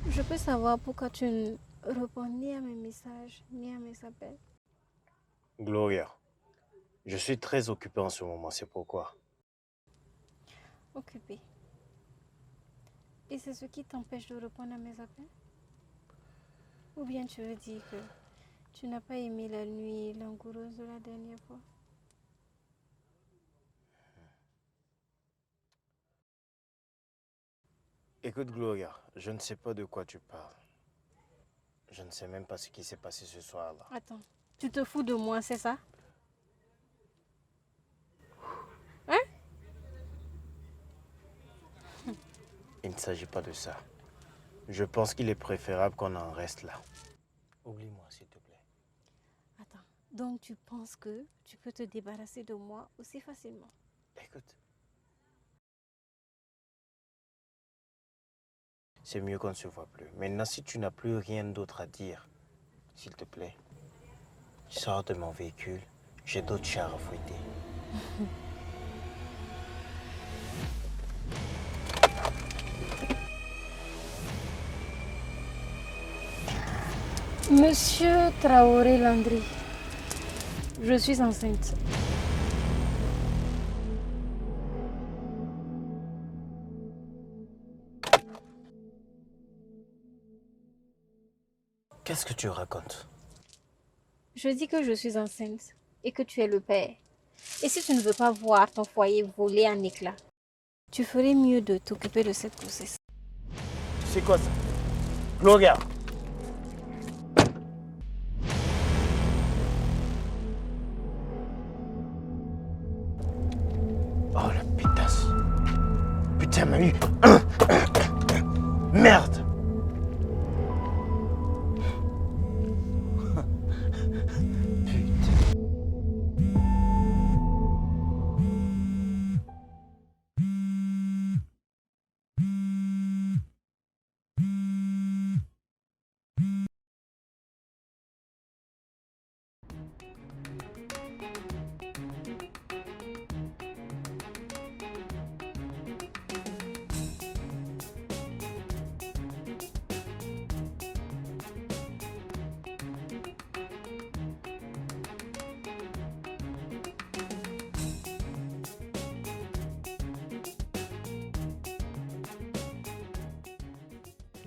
Speaker 9: Je peux savoir pourquoi tu ne réponds ni à mes messages, ni à mes appels?
Speaker 5: Gloria, je suis très occupé en ce moment, c'est pourquoi.
Speaker 9: Occupé. Et c'est ce qui t'empêche de répondre à mes appels? Ou bien tu veux dire que tu n'as pas aimé la nuit langoureuse de la dernière fois?
Speaker 5: Écoute, Gloria, je ne sais pas de quoi tu parles. Je ne sais même pas ce qui s'est passé ce soir-là.
Speaker 9: Attends, tu te fous de moi, c'est ça? Hein?
Speaker 5: Il ne s'agit pas de ça. Je pense qu'il est préférable qu'on en reste là. Oublie-moi, s'il te plaît.
Speaker 9: Attends, donc tu penses que tu peux te débarrasser de moi aussi facilement?
Speaker 5: Écoute.
Speaker 2: C'est mieux qu'on ne se voit plus. Maintenant, si tu n'as plus rien d'autre à dire, s'il te plaît, sors de mon véhicule. J'ai d'autres chars à fouetter.
Speaker 9: Monsieur Traoré Landry, je suis enceinte.
Speaker 2: Qu'est-ce que tu racontes?
Speaker 9: Je dis que je suis enceinte et que tu es le père. Et si tu ne veux pas voir ton foyer voler en éclats, tu ferais mieux de t'occuper de cette grossesse.
Speaker 2: C'est quoi ça? Gloria! Oh la pétasse! Putain, mamie! Merde!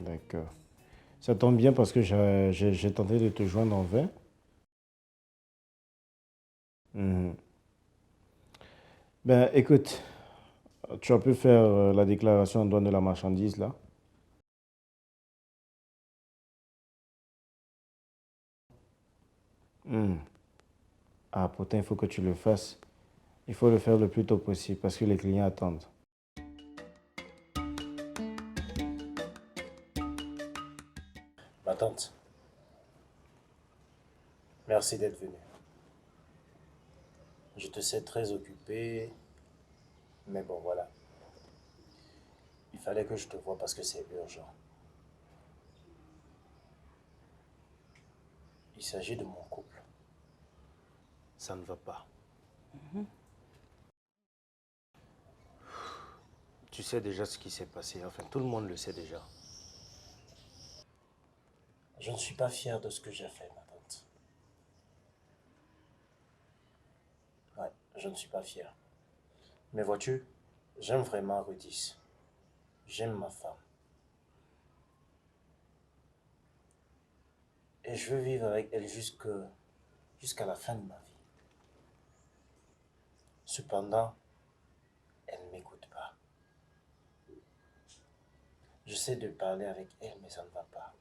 Speaker 17: D'accord. Ça tombe bien parce que j'ai tenté de te joindre en vain. Ben, écoute, tu as pu faire la déclaration en douane de la marchandise, là. Ah, pourtant, il faut que tu le fasses. Il faut le faire le plus tôt possible parce que les clients attendent.
Speaker 2: Ma tante, merci d'être venue. Je te sais très occupé, mais bon, voilà. Il fallait que je te voie parce que c'est urgent. Il s'agit de mon couple. Ça ne va pas. Tu sais déjà ce qui s'est passé. Enfin, tout le monde le sait déjà. Je ne suis pas fier de ce que j'ai fait, ma tante. Ouais, je ne suis pas fier. Mais vois-tu, j'aime vraiment Rudis. J'aime ma femme. Et je veux vivre avec elle jusqu'à la fin de ma vie. Cependant, elle ne m'écoute pas. J'essaie de parler avec elle, mais ça ne va pas.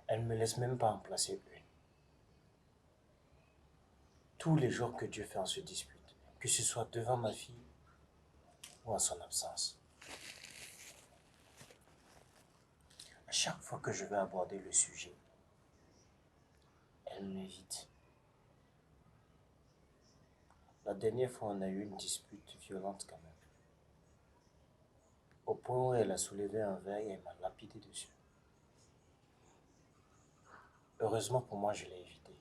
Speaker 2: Elle ne me laisse même pas en placer une. Tous les jours que Dieu fait, on se dispute, que ce soit devant ma fille ou en son absence. À chaque fois que je vais aborder le sujet, elle m'évite. La dernière fois, on a eu une dispute violente quand même. Au point où elle a soulevé un verre et elle m'a lapidé dessus. Heureusement pour moi, je l'ai évité.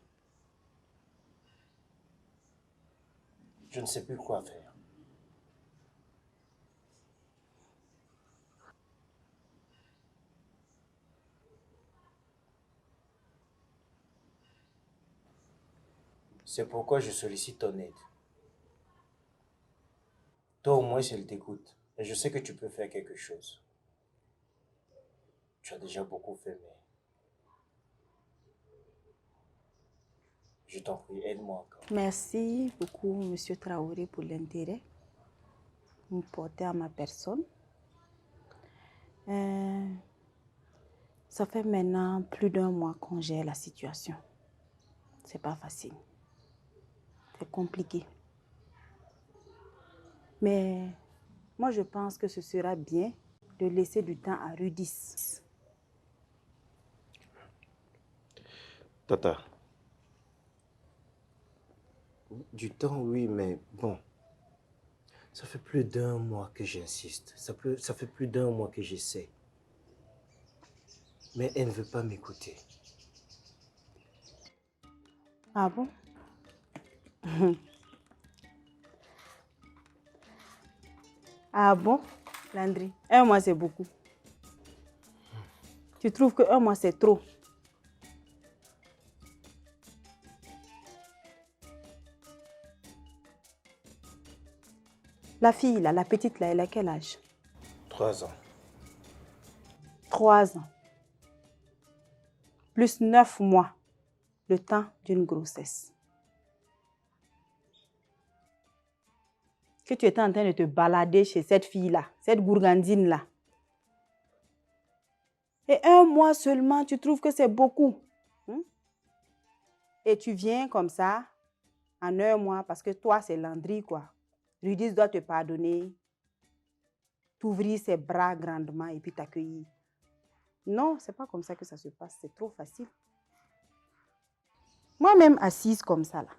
Speaker 2: Je ne sais plus quoi faire. C'est pourquoi je sollicite ton aide. Toi au moins, elle t'écoute. Et je sais que tu peux faire quelque chose. Tu as déjà beaucoup fait, mais... Je t'en prie, aide-moi encore.
Speaker 6: Merci beaucoup, Monsieur Traoré, pour l'intérêt que vous portez à ma personne. Ça fait maintenant plus d'1 mois qu'on gère la situation. C'est pas facile. C'est compliqué. Mais moi, je pense que ce sera bien de laisser du temps à Rudis.
Speaker 2: Tata. Du temps, oui, mais bon. Ça fait plus d'1 mois que j'insiste. Ça fait plus d'1 mois que j'essaie. Mais elle ne veut pas m'écouter.
Speaker 6: Ah bon? Ah bon, Landry? 1 mois, c'est beaucoup. Tu trouves que 1 mois, c'est trop? La fille, là, la petite, là, elle a quel âge?
Speaker 2: 3 ans.
Speaker 6: 3 ans. Plus 9 mois. Le temps d'une grossesse. Que tu étais en train de te balader chez cette fille-là, cette gourgandine-là. Et 1 mois seulement, tu trouves que c'est beaucoup. Et tu viens comme ça, en 1 mois, parce que toi, c'est Landry, quoi. Rudis doit te pardonner, t'ouvrir ses bras grandement et puis t'accueillir. Non, c'est pas comme ça que ça se passe, c'est trop facile. Moi-même assise comme ça, là,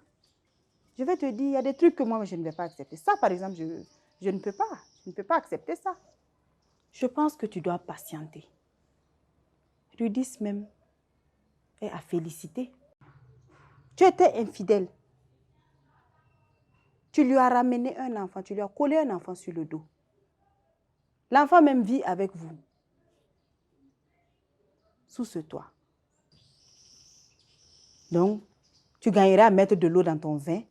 Speaker 6: je vais te dire, il y a des trucs que moi, je ne vais pas accepter. Ça, par exemple, je ne peux pas. Je ne peux pas accepter ça. Je pense que tu dois patienter. Rudis même est à féliciter. Tu étais infidèle. Tu lui as ramené un enfant, tu lui as collé un enfant sur le dos. L'enfant même vit avec vous. Sous ce toit. Donc, tu gagneras à mettre de l'eau dans ton vin.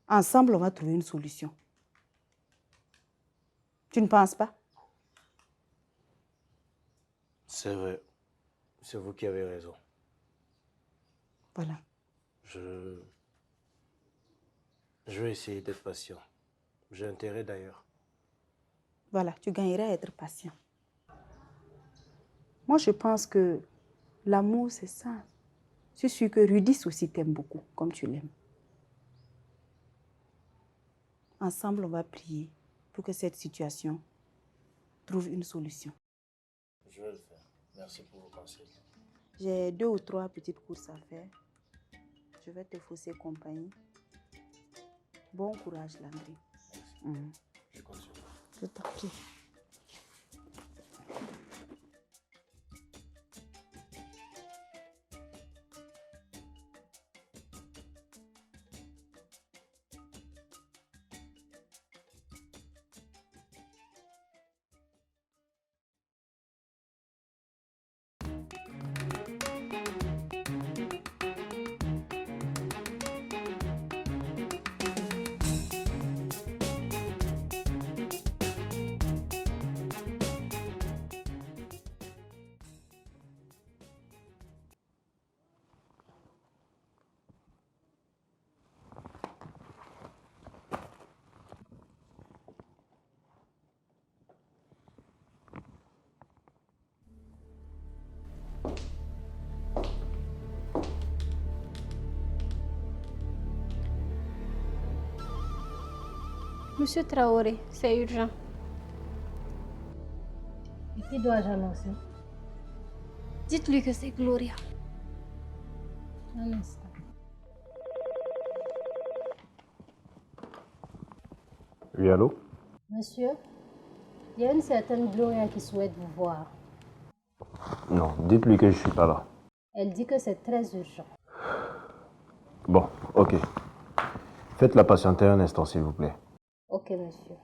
Speaker 6: Ensemble, on va trouver une solution. Tu ne penses pas?
Speaker 2: C'est vrai. C'est vous qui avez raison.
Speaker 6: Voilà.
Speaker 2: Je vais essayer d'être patient. J'ai intérêt d'ailleurs.
Speaker 6: Voilà, tu gagneras à être patient. Moi, je pense que l'amour, c'est ça. Je suis sûre que Rudis aussi t'aime beaucoup, comme tu l'aimes. Ensemble, on va prier pour que cette situation trouve une solution.
Speaker 2: Je vais le faire. Merci pour vos conseils.
Speaker 6: J'ai 2 ou 3 petites courses à faire. Je vais te fausser compagnie. Bon courage, Landry.
Speaker 2: Merci. Je compte sur vous.
Speaker 6: Je t'en prie.
Speaker 9: Monsieur Traoré, c'est urgent.
Speaker 18: Et qui dois-je annoncer?
Speaker 9: Dites-lui que c'est Gloria.
Speaker 18: Un instant.
Speaker 5: Oui, allô?
Speaker 18: Monsieur, il y a une certaine Gloria qui souhaite vous voir.
Speaker 5: Non, dites-lui que je ne suis pas là.
Speaker 18: Elle dit que c'est très urgent.
Speaker 5: Bon, ok. Faites-la patienter un instant, s'il vous plaît.
Speaker 18: Ok, monsieur.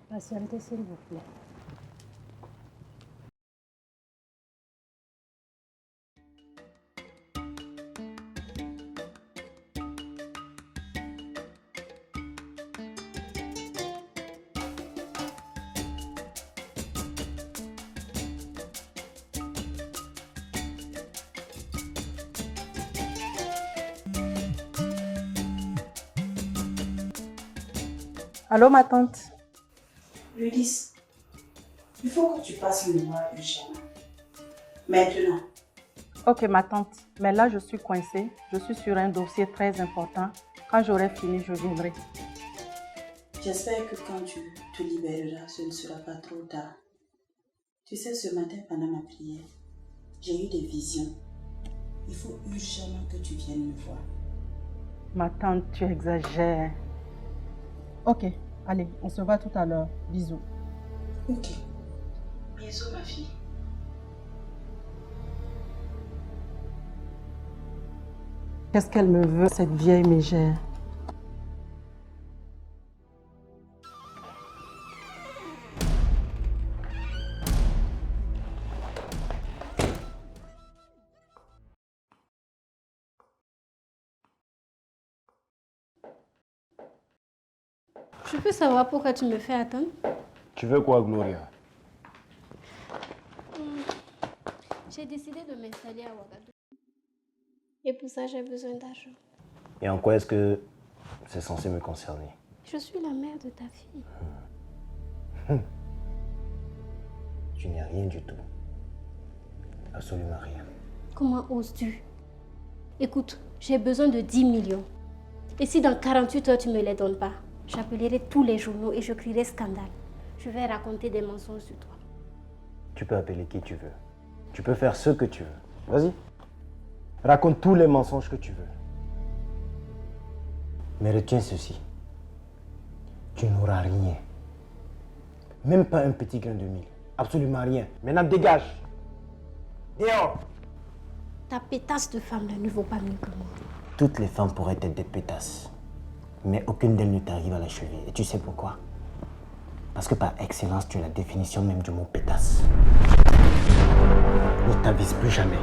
Speaker 18: Patientez, s'il vous plaît.
Speaker 1: Allô, ma tante?
Speaker 6: Rudis, il faut que tu passes me voir urgemment. Maintenant.
Speaker 1: Ok, ma tante. Mais là, je suis coincée. Je suis sur un dossier très important. Quand j'aurai fini, je viendrai.
Speaker 6: J'espère que quand tu te libéreras, ce ne sera pas trop tard. Tu sais, ce matin, pendant ma prière, j'ai eu des visions. Il faut urgemment que tu viennes me voir.
Speaker 1: Ma tante, tu exagères. Ok, allez, on se voit tout à l'heure. Bisous.
Speaker 6: Ok.
Speaker 7: Bisous, ma fille.
Speaker 1: Qu'est-ce qu'elle me veut, cette vieille mégère?
Speaker 9: Je peux savoir pourquoi tu me fais attendre?
Speaker 17: Tu veux quoi, Gloria?
Speaker 9: J'ai décidé de m'installer à Ouagadougou. Et pour ça, j'ai besoin d'argent.
Speaker 2: Et en quoi est-ce que c'est censé me concerner?
Speaker 9: Je suis la mère de ta fille.
Speaker 2: Tu n'es rien du tout. Absolument rien.
Speaker 9: Comment oses-tu? Écoute, j'ai besoin de 10 millions. Et si dans 48 heures, tu ne me les donnes pas, j'appellerai tous les journaux et je crierai scandale. Je vais raconter des mensonges sur toi.
Speaker 2: Tu peux appeler qui tu veux. Tu peux faire ce que tu veux. Vas-y. Raconte tous les mensonges que tu veux. Mais retiens ceci. Tu n'auras rien. Même pas un petit grain de mil. Absolument rien. Maintenant, dégage. Dehors.
Speaker 9: Ta pétasse de femme là ne vaut pas mieux que moi.
Speaker 2: Toutes les femmes pourraient être des pétasses. Mais aucune d'elles ne t'arrive à la cheville. Et tu sais pourquoi? Parce que par excellence, tu es la définition même du mot pétasse. Ne t'avise plus jamais.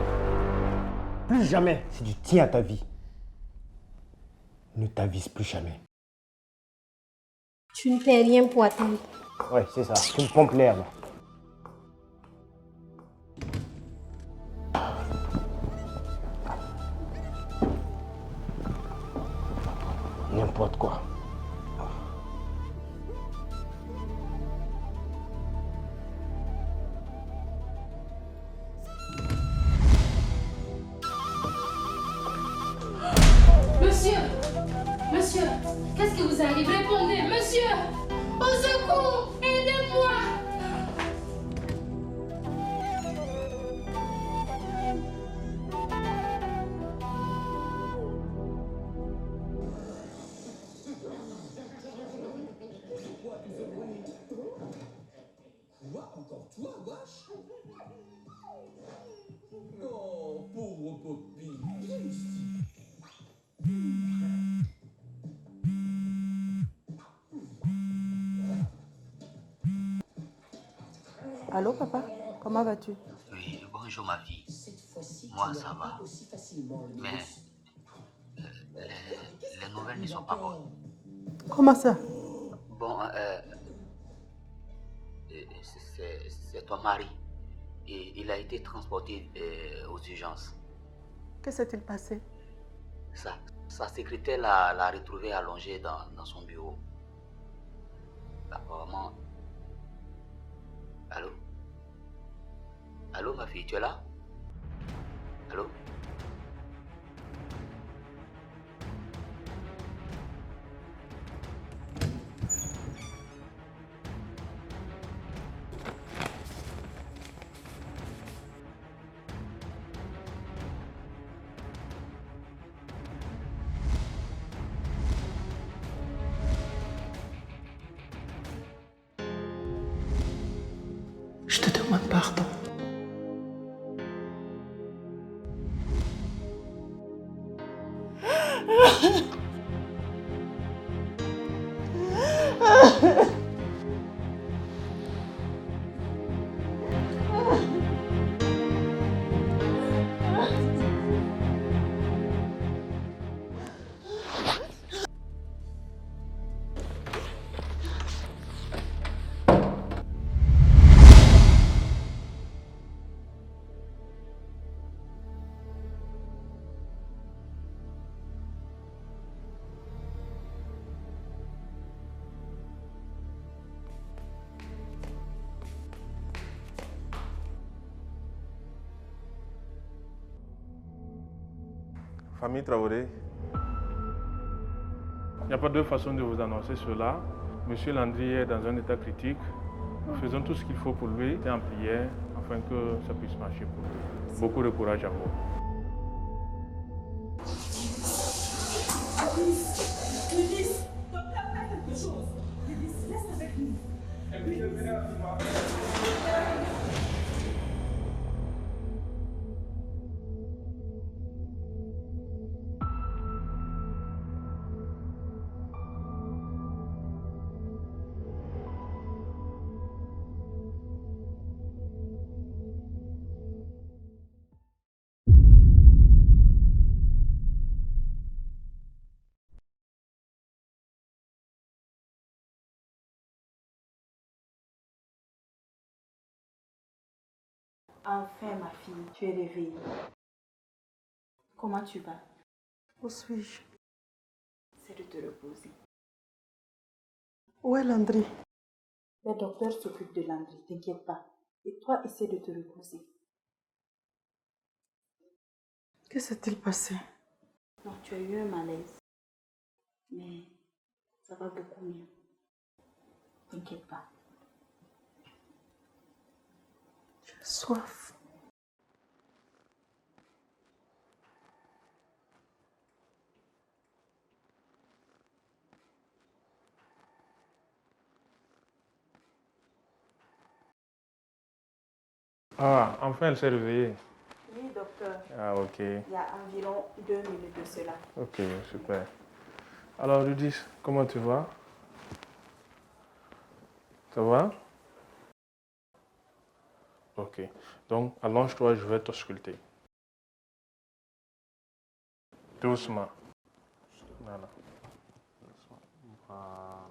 Speaker 2: Plus jamais. Si tu tiens à ta vie, ne t'avise plus jamais.
Speaker 9: Tu ne fais rien pour attendre.
Speaker 2: Ouais, c'est ça. Tu me pompes l'air, là. N'importe quoi.
Speaker 10: Monsieur! Monsieur! Qu'est-ce qui vous arrive? Répondez! Monsieur! Au secours! Aidez-moi!
Speaker 13: Quoi? Encore toi, wesh? Oh, pauvre copine. Viens ici.
Speaker 6: Allô, papa? Comment vas-tu?
Speaker 19: Oui, bonjour ma fille. Moi, ça va. Mais les nouvelles ne sont pas bonnes.
Speaker 6: Comment ça?
Speaker 19: Bon, c'est ton mari. Et il a été transporté aux urgences.
Speaker 1: Que s'est-il passé?
Speaker 19: Sa secrétaire l'a retrouvé allongé dans son bureau. Apparemment... Allô? Allô, ma fille, tu es là? Allô?
Speaker 1: Je te demande pardon.
Speaker 15: Famille Traoré, il n'y a pas deux façons de vous annoncer cela. Monsieur Landry est dans un état critique. Nous faisons tout ce qu'il faut pour lui et en prière afin que ça puisse marcher pour lui. Beaucoup de courage à vous.
Speaker 4: Ulysse, docteur, fais quelque chose. Ulysse, laisse avec nous.
Speaker 6: Enfin, ma fille, tu es réveillée. Comment tu vas?
Speaker 1: Où suis-je?
Speaker 6: C'est de te reposer.
Speaker 1: Où est Landry?
Speaker 6: Le docteur s'occupe de Landry, t'inquiète pas. Et toi, essaie de te reposer.
Speaker 1: Que s'est-il passé?
Speaker 6: Non, tu as eu un malaise. Mais ça va beaucoup mieux. T'inquiète pas.
Speaker 1: J'ai soif.
Speaker 15: Ah, enfin elle s'est réveillée.
Speaker 6: Oui, docteur.
Speaker 15: Ah, ok.
Speaker 6: Il y a environ 2 minutes de cela.
Speaker 15: Ok, super. Alors, Rudis, comment tu vas? Ça va? Ok. Donc, allonge-toi, je vais t'ausculter. Doucement. Voilà. Doucement. Voilà.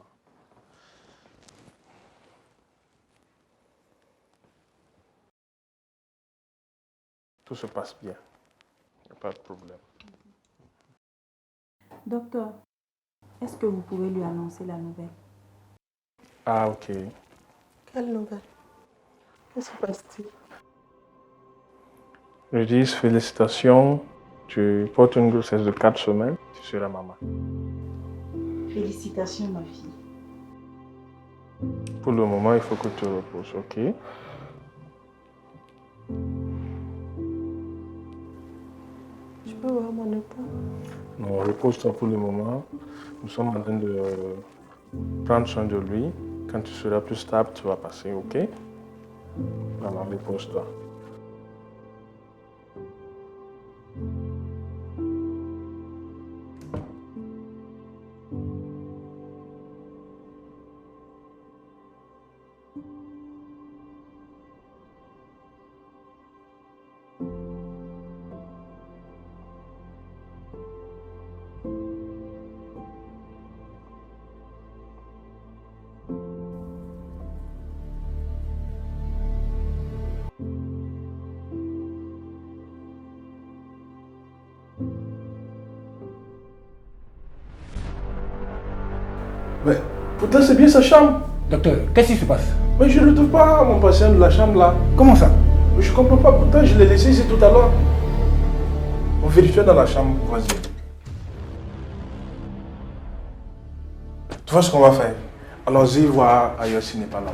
Speaker 15: Tout se passe bien. Il n'y a pas de problème.
Speaker 6: Docteur, est-ce que vous pouvez lui annoncer la nouvelle?
Speaker 15: Ah, ok.
Speaker 1: Quelle nouvelle? Que se passe-t-il?
Speaker 15: Rudis, félicitations. Tu portes une grossesse de 4 semaines. Tu seras maman.
Speaker 6: Félicitations, ma fille.
Speaker 15: Pour le moment, il faut que tu te reposes, ok?
Speaker 1: Je peux voir mon époux?
Speaker 15: Non, repose-toi pour le moment. Nous sommes en train de prendre soin de lui. Quand tu seras plus stable, tu vas passer, ok? Voilà, repose-toi. Mais pourtant c'est bien sa chambre.
Speaker 2: Docteur, qu'est-ce qui se passe?
Speaker 15: Mais je ne retrouve pas mon patient de la chambre là.
Speaker 2: Comment ça?
Speaker 15: Mais je comprends pas, pourtant je l'ai laissé ici tout à l'heure. On vérifie dans la chambre voisine. Tu vois ce qu'on va faire? Allons-y voir ailleurs s'il n'est pas là.